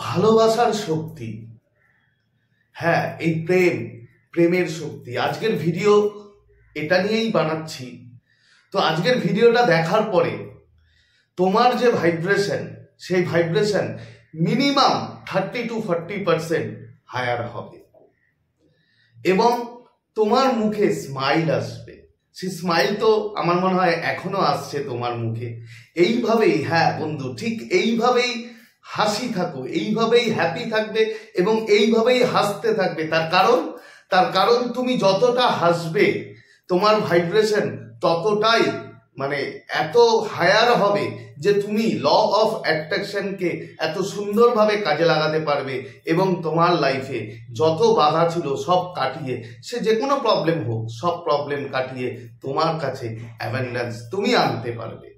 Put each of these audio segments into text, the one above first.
ভালোবাসার শক্তি। হ্যাঁ, এই প্রেমের শক্তি। আজকের ভিডিও এটা নিয়েই বানাচ্ছি। তো আজকের ভিডিওটা দেখার পরে তোমার যে ভাইব্রেশন, সেই ভাইব্রেশন মিনিমাম 30 to 40% হায়ার হবে এবং তোমার মুখে স্মাইল আসবে। সেই স্মাইল তো আমার মনে হয় এখনো আসছে তোমার মুখে। এইভাবেই, হ্যাঁ বন্ধু, ঠিক এইভাবেই হাসি থাকো, এইভাবেই হ্যাপি থাকবে এবং এইভাবেই হাসতে থাকবে। তার কারণ তুমি যতটা হাসবে তোমার ভাইব্রেশন ততটাই এত হায়ার হবে যে তুমি ল অফ অ্যাট্রাকশনকে এত সুন্দরভাবে কাজে লাগাতে পারবে এবং তোমার লাইফে যত বাধা ছিল সব কাটিয়ে, সে যে কোনো প্রবলেম হোক, সব প্রবলেম কাটিয়ে তোমার কাছে অ্যাবান্ডেন্স তুমি আনতে পারবে।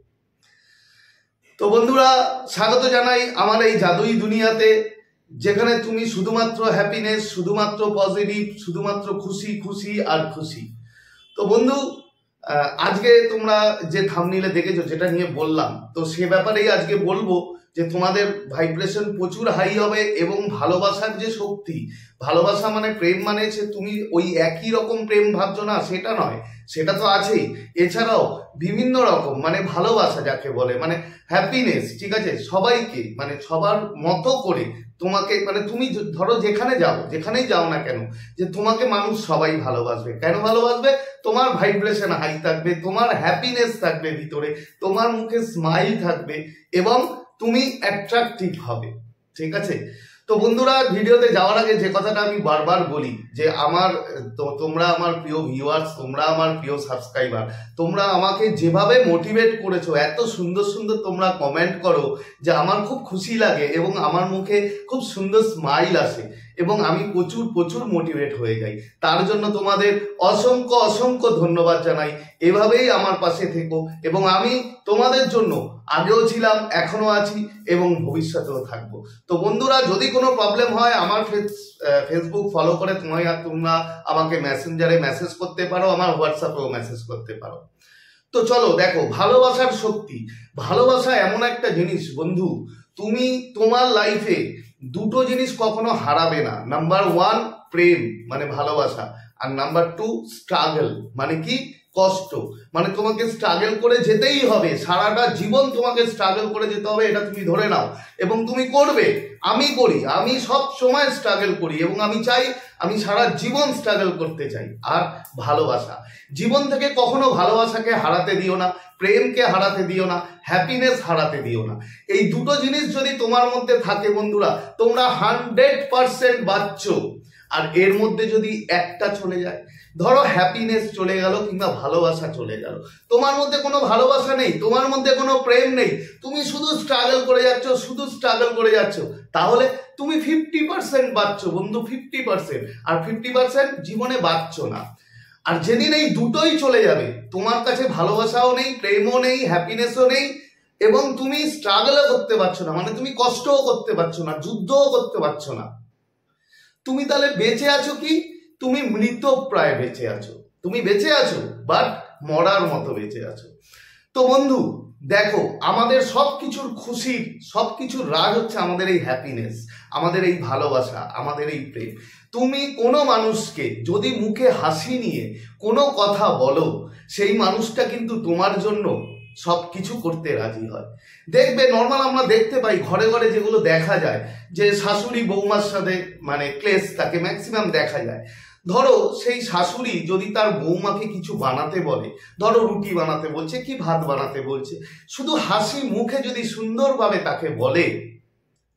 তো বন্ধুরা, স্বাগত জানাই আমার এই জাদুই দুনিয়াতে, যেখানে তুমি শুধুমাত্র হ্যাপিনেস, শুধুমাত্র পজিটিভ, শুধুমাত্র খুশি খুশি আর খুশি। তো বন্ধু, আজকে তোমরা যে থাম্বনেইলে দেখেছো, যেটা নিয়ে বললাম, তো সে ব্যাপারেই আজকে বলবো যে তোমাদের ভাইব্রেশন প্রচুর হাই হবে এবং ভালোবাসার যে শক্তি, ভালোবাসা মানে প্রেম মানে যে তুমি ওই একই রকম প্রেম ভাবছো না, সেটা নয়, সেটা তো আছেই। এছাড়াও বিভিন্ন রকম ভালোবাসা যাকে বলে, হ্যাপিনেস, ঠিক আছে, সবাইকে সবার মতো করে তোমাকে তুমি ধরো যেখানেই যাও না কেন, যে তোমাকে মানুষ সবাই ভালোবাসবে। কেন ভালোবাসবে? তোমার ভাইব্রেশন হাই থাকবে, তোমার হ্যাপিনেস থাকবে ভিতরে, তোমার মুখে স্মাইল থাকবে এবং তুমি অ্যাট্রাকটিভ হবে, ঠিক আছে। তো বন্ধুরা, ভিডিওতে যাওয়ার আগে যে কথাটা আমি বারবার বলি যে তোমরা আমার প্রিয় ভিউয়ার্স, তোমরা আমার প্রিয় সাবস্ক্রাইবার, তোমরা আমাকে যেভাবে মোটিভেট করেছো, এত সুন্দর সুন্দর তোমরা কমেন্ট করো যে আমার খুব খুশি লাগে এবং আমার মুখে খুব সুন্দর স্মাইল আসে এবং আমি প্রচুর প্রচুর মোটিভেট হয়ে যাই। তার জন্য তোমাদের অসংখ্য অসংখ্য ধন্যবাদ জানাই। এভাবেই আমার পাশে থেকো এবং আমি তোমাদের জন্য আগেও ছিলাম, এখনো আছি এবং ভবিষ্যতেও থাকবো। তো বন্ধুরা, যদি কোনো প্রবলেম হয় আমার ফেসবুক ফলো করে তোমরা আমাকে মেসেঞ্জারে মেসেজ করতে পারো, আমার হোয়াটসঅ্যাপেও মেসেজ করতে পারো। তো চলো দেখো, ভালোবাসার শক্তি। ভালোবাসা এমন একটা জিনিস বন্ধু, তুমি তোমার লাইফে দুটো জিনিস কখনো হারাবে না। নাম্বার 1 প্রেম ভালোবাসা, আর নাম্বার 2 স্ট্রাগল কি কষ্ট। তোমাকে স্ট্রাগল করে যেতেই হবে, সারাটা জীবন তোমাকে স্ট্রাগল করে যেতে হবে, এটা তুমি ধরে নাও এবং তুমি করবে। আমি করি, আমি সব সময় স্ট্রাগল করি এবং আমি চাই আমি সারা জীবন স্ট্রাগল করতে চাই। আর ভালোবাসা, জীবন থেকে কখনো ভালোবাসাকে হারাতে দিও না, প্রেমকে হারাতে দিও না, হ্যাপিনেস হারাতে দিও না। এই দুটো জিনিস যদি তোমার মধ্যে থাকে বন্ধুরা, তোমরা 100% বাঁচছো। আর এর মধ্যে যদি একটা চলে যায়, ধরো হ্যাপিনেস চলে গেল কিংবা ভালোবাসা চলে গেল, তোমার মধ্যে কোনো ভালোবাসা নেই, তোমার মধ্যে কোনো প্রেম নেই, তুমি শুধু স্ট্রাগল করে যাচ্ছ, তাহলে তুমি 50% বাঁচছো বন্ধু, 50%। আর 50% জীবনে বাঁচছো না। আর যেদিন এই দুটোই চলে যাবে, তোমার কাছে ভালোবাসাও নেই, প্রেমও নেই, হ্যাপিনেসও নেই এবং তুমি স্ট্রাগলও করতে পারছো না, তুমি কষ্টও করতে পারছো না, যুদ্ধও করতে পারছো না, তুমি তাহলে বেঁচে আছো কি? তুমি মৃতপ্রায় বেঁচে আছো। তুমি বেঁচে আছো বাট মরার মতো বেঁচে আছো। তো বন্ধু দেখো, আমাদের সবকিছুর খুশির, সবকিছুর রাজ হচ্ছে আমাদের এই হ্যাপিনেস, আমাদের এই ভালোবাসা, আমাদের এই প্রেম। তুমি কোনো মানুষকে যদি মুখে হাসি নিয়ে কোনো কথা বলো, সেই মানুষটা কিন্তু তোমার জন্য সবকিছু করতে রাজি হয়। দেখবে নর্মাল আমরা দেখতে পাই ঘরে ঘরে, যেগুলো দেখা যায় যে শাশুড়ি বৌমার সাথে ক্লেশ তাকে ম্যাক্সিমাম দেখা যায়। ধরো সেই শাশুড়ি যদি তার বৌমাকে কিছু বানাতে বলে, ধরো রুটি বানাতে বলছে কি ভাত বানাতে বলছে, শুধু হাসি মুখে যদি সুন্দরভাবে তাকে বলে,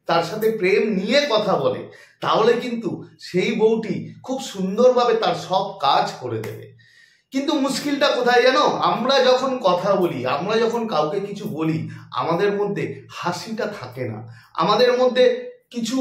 তার সাথে প্রেম নিয়ে কথা বলে, তাহলে কিন্তু সেই বউটি খুব সুন্দরভাবে তার সব কাজ করে দেবে। কিন্তু মুশকিলটা কোথায় জানো? আমরা যখন কথা বলি, আমরা যখন কাউকে কিছু বলি, আমাদের মধ্যে হাসিটা থাকে না, আমাদের মধ্যে কিছু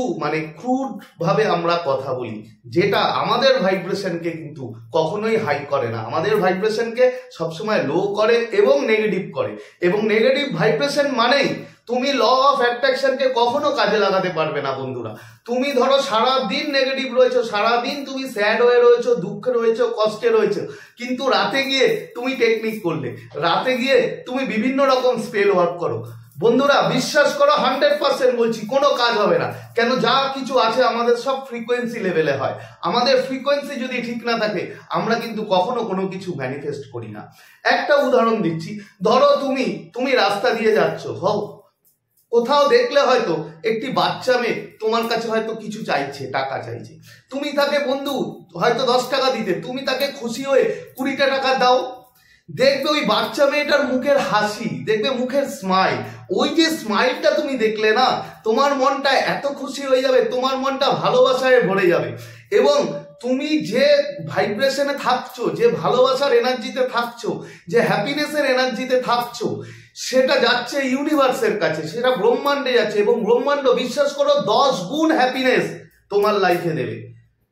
ক্রুড ভাবে আমরা কথা বলি, যেটা আমাদের ভাইব্রেশনকে কিন্তু কখনোই হাই করে না, আমাদের ভাইব্রেশনকে সবসময় লো করে এবং নেগেটিভ করে। এবং নেগেটিভ ভাইব্রেশন মানেই তুমি ল অফ অ্যাট্রাকশনকে কখনো কাজে লাগাতে পারবে না বন্ধুরা। তুমি ধরো সারাদিন নেগেটিভ রয়েছো, সারাদিন তুমি স্যাড হয়ে রয়েছো, দুঃখে রয়েছো, কষ্টে রয়েছো, কিন্তু রাতে গিয়ে তুমি টেকনিক করলে, রাতে গিয়ে তুমি বিভিন্ন রকম স্পেল ওয়ার্ক করো, বন্ধুরা বিশ্বাস করো 100% বলছি, কোনো কাজ হবে না। কেন, যা কিছু আছে আমাদের সব ফ্রিকোয়েন্সি লেভেলে হয়। আমাদের ফ্রিকোয়েন্সি যদি ঠিক না থাকে আমরা কিন্তু কখনো কোনো কিছু ম্যানিফেস্ট করি না। একটা উদাহরণ দিচ্ছি, ধরো তুমি রাস্তা দিয়ে যাচ্ছ, কোথাও দেখলে হয়তো একটি বাচ্চা মেয়ে তোমার কাছে হয়তো কিছু চাইছে, টাকা চাইছে, তুমি তাকে বন্ধু হয়তো 10 টাকা দিতে, তুমি তাকে খুশি হয়ে 20টা টাকা দাও। দেখবে ওই বাচ্চা মেয়েটার মুখের হাসি, দেখবে মুখের স্মাইল, ওই যে স্মাইলটা তুমি দেখলে না, তোমার মনটা এত খুশি হয়ে যাবে, তোমার মনটা ভালোবাসায় ভরে যাবে। এবং তুমি যে ভাইব্রেশনে থাকছো, যে ভালোবাসার এনার্জিতে থাকছো, যে হ্যাপিনেসের এনার্জিতে থাকছো, সেটা যাচ্ছে ইউনিভার্সের কাছে, সেটা ব্রহ্মাণ্ডে যাচ্ছে, এবং ব্রহ্মাণ্ড বিশ্বাস করো 10 গুণ হ্যাপিনেস তোমার লাইফে দেবে।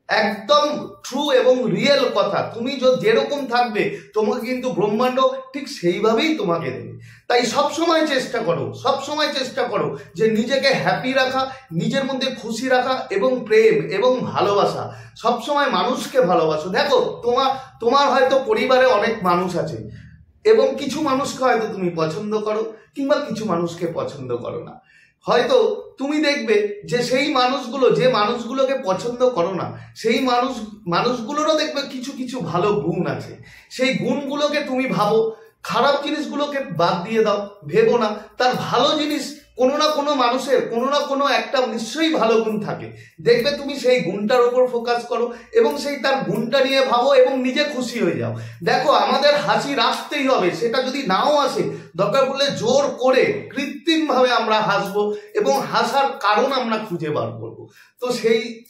একদম ট্রু এবং রিয়েল কথা। তুমি যেরকম থাকবে তোমাকে কিন্তু ব্রহ্মাণ্ড ঠিক সেইভাবেই তোমাকে দেবে। তাই সবসময় চেষ্টা করো যে নিজেকে হ্যাপি রাখা, নিজের মধ্যে খুশি রাখা, এবং প্রেম এবং ভালোবাসা। সবসময় মানুষকে ভালোবাসো। দেখো তোমার হয়তো পরিবারে অনেক মানুষ আছে, এবং কিছু মানুষকে হয়তো তুমি পছন্দ করো, কিংবা কিছু মানুষকে পছন্দ করো না। হয়তো তুমি দেখবে যে সেই মানুষগুলো, যে মানুষগুলোকে পছন্দ করো না, সেই মানুষগুলোরও দেখবে কিছু কিছু ভালো গুণ আছে। সেই গুণগুলোকে তুমি ভাবো, খারাপ জিনিসগুলোকে বাদ দিয়ে দাও, ভেবো না। তার ভালো জিনিস, কোনো না কোনো মানুষের কোনো না কোনো একটা নিশ্চয়ই ভালো গুণ থাকে। দেখবে তুমি সেই গুণটার উপর ফোকাস করো, এবং সেই তার গুণটা নিয়ে ভাবো, এবং নিজে খুশি হয়ে যাও। দেখো, আমাদের হাসি আসতেই হবে, সেটা যদি নাও আসে দরকার পড়লে জোর করে কৃত্রিমভাবে আমরা হাসবো, এবং হাসার কারণ আমরা খুঁজে বার করবো। তো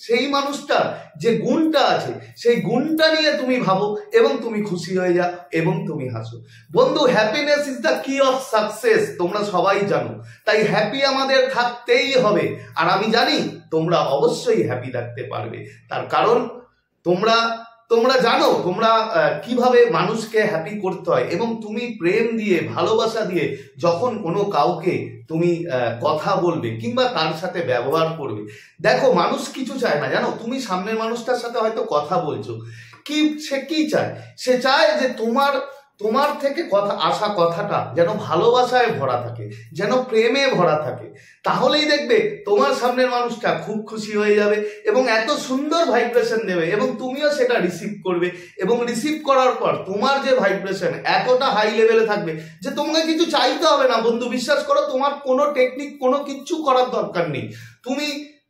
সেই মানুষটার যে গুণটা আছে, সেই গুণটা নিয়ে তুমি ভাবো, এবং তুমি খুশি হয়ে যাও, এবং তুমি হাসো। বন্ধু, হ্যাপিনেস ইজ দ্য কি অফ সাকসেস, তোমরা সবাই জানো। তাই হ্যাপি আমাদের থাকতেই হবে। আর আমি জানি তোমরা অবশ্যই হ্যাপি থাকতে পারবে, তার কারণ তোমরা জানো তোমরা কিভাবে মানুষকে হ্যাপি করতে হয়। এবং তুমি প্রেম দিয়ে, ভালোবাসা দিয়ে যখন কোনো কাউকে তুমি কথা বলবে কিংবা তার সাথে ব্যবহার করবে, দেখো মানুষ কিছু চায় না, জানো। তুমি সামনের মানুষটার সাথে হয়তো কথা বলছো, সে কি চায়? সে চায় যে তোমার থেকে আসা কথাটা যেন ভালোবাসায় ভরা থাকে, যেন প্রেমে ভরা থাকে। তাহলেই দেখবে তোমার সামনের মানুষটা খুব খুশি হয়ে যাবে, এবং এত সুন্দর ভাইব্রেশন দেবে, এবং তুমিও সেটা রিসিভ করবে। এবং রিসিভ করার পর তোমার যে ভাইব্রেশন এতটা হাই লেভেলে থাকবে যে তোমাকে কিছু চাইতে হবে না। বন্ধু, বিশ্বাস করো, তোমার কোনো টেকনিক, কোনো কিচ্ছু করার দরকার নেই।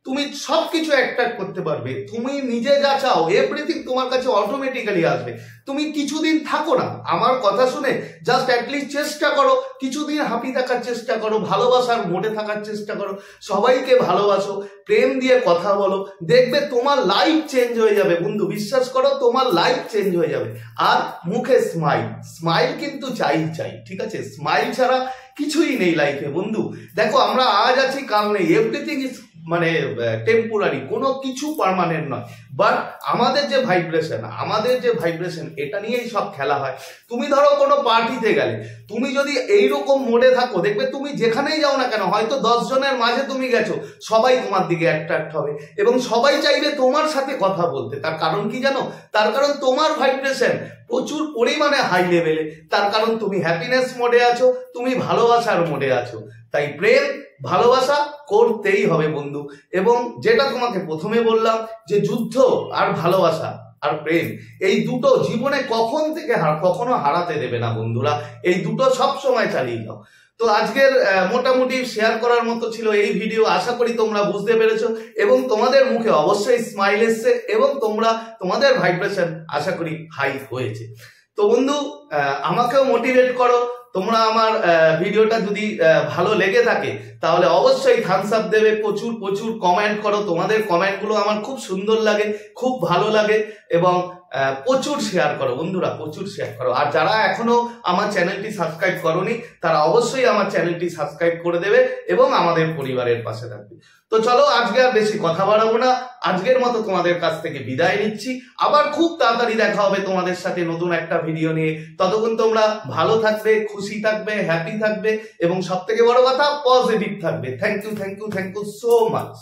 তুমি সবকিছু অ্যাট্রাক্ট করতে পারবে। তুমি নিজে যা চাও এভরিথিং তোমার কাছে অটোমেটিক্যালি আসবে। তুমি কিছুদিন থাকো না, আমার কথা শুনে জাস্ট অ্যাটলিস্ট চেষ্টা করো, কিছুদিন হ্যাপি থাকার চেষ্টা করো, ভালোবাসার মোডে থাকার চেষ্টা করো, সবাইকে ভালোবাসো, প্রেম দিয়ে কথা বলো, দেখবে তোমার লাইফ চেঞ্জ হয়ে যাবে। বন্ধু, বিশ্বাস করো, তোমার লাইফ চেঞ্জ হয়ে যাবে। আর মুখে স্মাইল কিন্তু চাই, ঠিক আছে? স্মাইল ছাড়া কিছুই নেই লাইফে। বন্ধু দেখো, আমরা আজ আছি, কাল নেই, এভরিথিং ইজ টেম্পোরারি, কোনো কিছু পার্মানেন্ট নয়। বাট আমাদের যে ভাইব্রেশন এটা নিয়েই সব খেলা হয়। তুমি ধরো কোনো পার্টিতে গেলে, তুমি যদি এইরকম মোডে থাকো, দেখবে তুমি যেখানেই যাও না কেন, হয়তো 10 জনের মাঝে তুমি গেছো, সবাই তোমার দিকে অ্যাট্রাক্ট হবে, এবং সবাই চাইবে তোমার সাথে কথা বলতে। তার কারণ কি জানো? তার কারণ তোমার ভাইব্রেশন প্রচুর পরিমাণে হাই লেভেলে। তার কারণ তুমি হ্যাপিনেস মোডে আছো, তুমি ভালোবাসার মোডে আছো। তাই প্রেম, ভালোবাসা করতেই হবে বন্ধু। এবং যেটা তোমাকে প্রথমে বললাম, যে যুদ্ধ আর ভালোবাসা আর প্রেম, এই দুটো জীবনে কখনো হারাতে দেবে না বন্ধুরা। এই দুটো সব সময় চালিয়ে যাও। তো আজকের মোটামুটি শেয়ার করার মতো ছিল এই ভিডিও। আশা করি তোমরা বুঝতে পেরেছো, এবং তোমাদের মুখে অবশ্যই স্মাইল এসছে, এবং তোমাদের ভাইব্রেশন আশা করি হাই হয়েছে। তো বন্ধু, আমাকেও মোটিভেট করো। তোমরা আমার ভিডিওটা যদি ভালো লেগে থাকে তাহলে অবশ্যই থামস আপ দেবে, প্রচুর কমেন্ট করো। তোমাদের কমেন্টগুলো আমার খুব সুন্দর লাগে, খুব ভালো লাগে। এবং প্রচুর শেয়ার করো বন্ধুরা, প্রচুর শেয়ার করো। আর যারা এখনো আমার চ্যানেলটি সাবস্ক্রাইব করোনি তারা অবশ্যই আমার চ্যানেলটি সাবস্ক্রাইব করে দেবে, এবং আমাদের পরিবারের পাশে থাকবে। তো চলো, আজকে আর বেশি কথা বাড়াবো না, আজকের মতো তোমাদের কাছ থেকে বিদায় নিচ্ছি। আবার খুব তাড়াতাড়ি দেখা হবে তোমাদের সাথে নতুন একটা ভিডিও নিয়ে। ততক্ষণ তোমরা ভালো থাকবে, খুশি থাকবে, হ্যাপি থাকবে, এবং সব থেকে বড় কথা পজিটিভ থাকবে। Thank you so much.